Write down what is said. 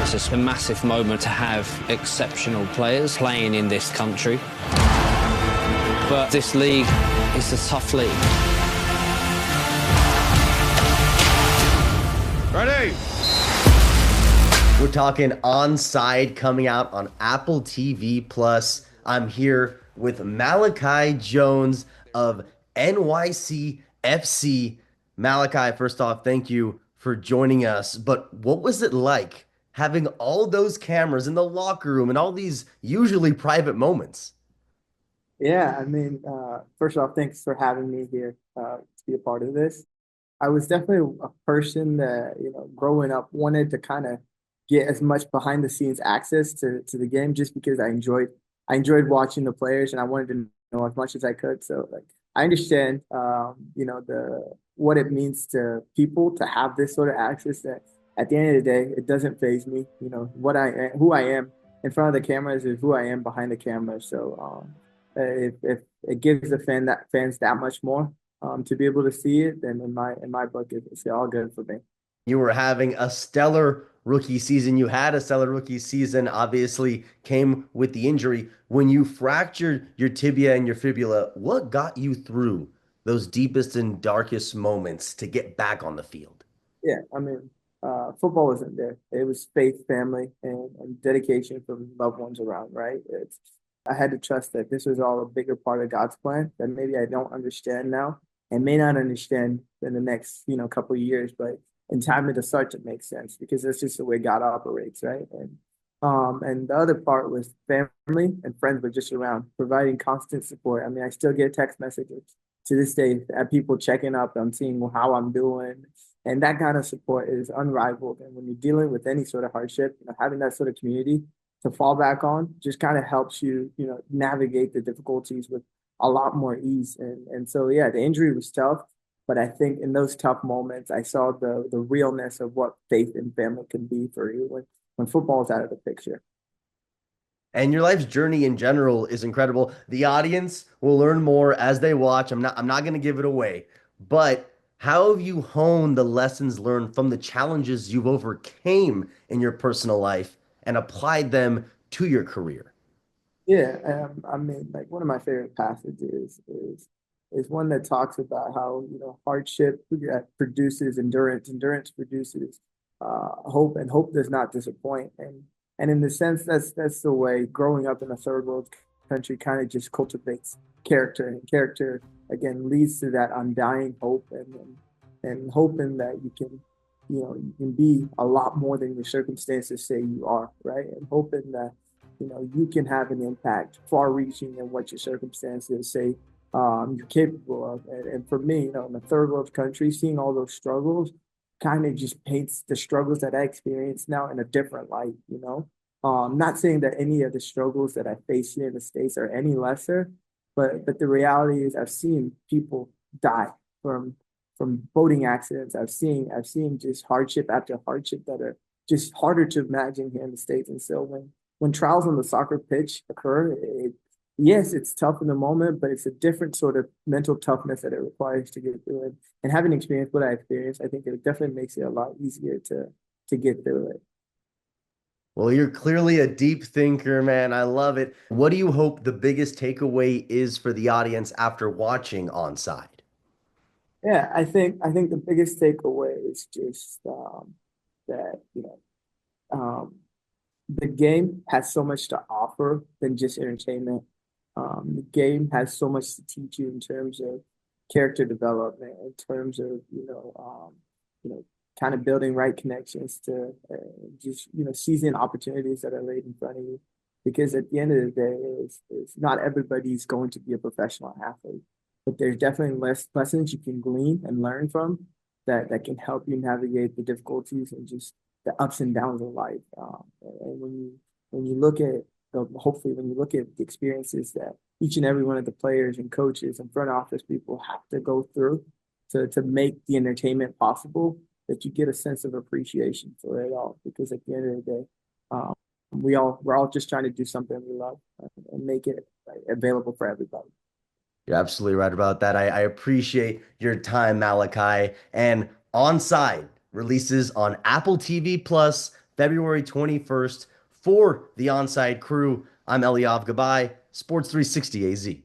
It's just a massive moment to have exceptional players playing in this country. But this league is a tough league. Ready? We're talking Onside coming out on Apple TV Plus. I'm here with Malachi Jones of NYCFC. Malachi, first off, thank you for joining us. But what was it like having all those cameras in the locker room and all these usually private moments? Yeah, first off, thanks for having me here to be a part of this. I was definitely a person that, growing up wanted to kind of get as much behind the scenes access to the game just because I enjoyed watching the players and I wanted to know as much as I could. So like I understand the what it means to people to have this sort of access that at the end of the day, it doesn't faze me. Who I am in front of the cameras is who I am behind the camera. So if it gives the fans that much more to be able to see it, then in my book, it's all good for me. You were having a stellar rookie season. You had a stellar rookie season, obviously came with the injury. When you fractured your tibia and your fibula, what got you through those deepest and darkest moments to get back on the field? Yeah, football wasn't there. It was faith, family, and dedication from loved ones around, right? I had to trust that this was all a bigger part of God's plan that maybe I don't understand now and may not understand in the next, couple of years, but in time it'll start to make sense because that's just the way God operates, right? And the other part was family and friends were just around, providing constant support. I still get text messages to this day at people checking up. I'm seeing how I'm doing. And that kind of support is unrivaled. And when you're dealing with any sort of hardship, having that sort of community to fall back on just kind of helps you, navigate the difficulties with a lot more ease. And so, yeah, the injury was tough. But I think in those tough moments, I saw the realness of what faith and family can be for you when football is out of the picture. And your life's journey in general is incredible. The audience will learn more as they watch. I'm not going to give it away. But how have you honed the lessons learned from the challenges you've overcame in your personal life and applied them to your career? Yeah, like one of my favorite passages is one that talks about how hardship produces endurance, endurance produces hope, and hope does not disappoint. And in the sense, that's the way growing up in a third world country kind of just cultivates character, and character again leads to that undying hope and hoping that you can be a lot more than your circumstances say you are, right? And hoping that you can have an impact far-reaching than what your circumstances say you're capable of. And for me, in a third world country, seeing all those struggles kind of just paints the struggles that I experience now in a different light. Not saying that any of the struggles that I face here in the States are any lesser, but the reality is I've seen people die from boating accidents. I've seen just hardship after hardship that are just harder to imagine here in the States. And so when trials on the soccer pitch occur, yes, it's tough in the moment, but it's a different sort of mental toughness that it requires to get through it. And having experienced what I experienced, I think it definitely makes it a lot easier to get through it. Well, you're clearly a deep thinker, man. I love it. What do you hope the biggest takeaway is for the audience after watching Onside? Yeah, I think the biggest takeaway is just that the game has so much to offer than just entertainment. The game has so much to teach you in terms of character development, in terms of kind of building right connections to just seizing opportunities that are laid in front of you. Because at the end of the day, it's not everybody's going to be a professional athlete, but there's definitely lessons you can glean and learn from that can help you navigate the difficulties and just the ups and downs of life. And when you look at hopefully when you look at the experiences that each and every one of the players and coaches and front office people have to go through to make the entertainment possible, that you get a sense of appreciation for it all. Because at the end of the day, we're all just trying to do something we love and make it available for everybody. You're absolutely right about that. I appreciate your time, Malachi. And Onside releases on Apple TV Plus February 21st. For the Onside crew, I'm Eliav Gabay, Sports 360 AZ.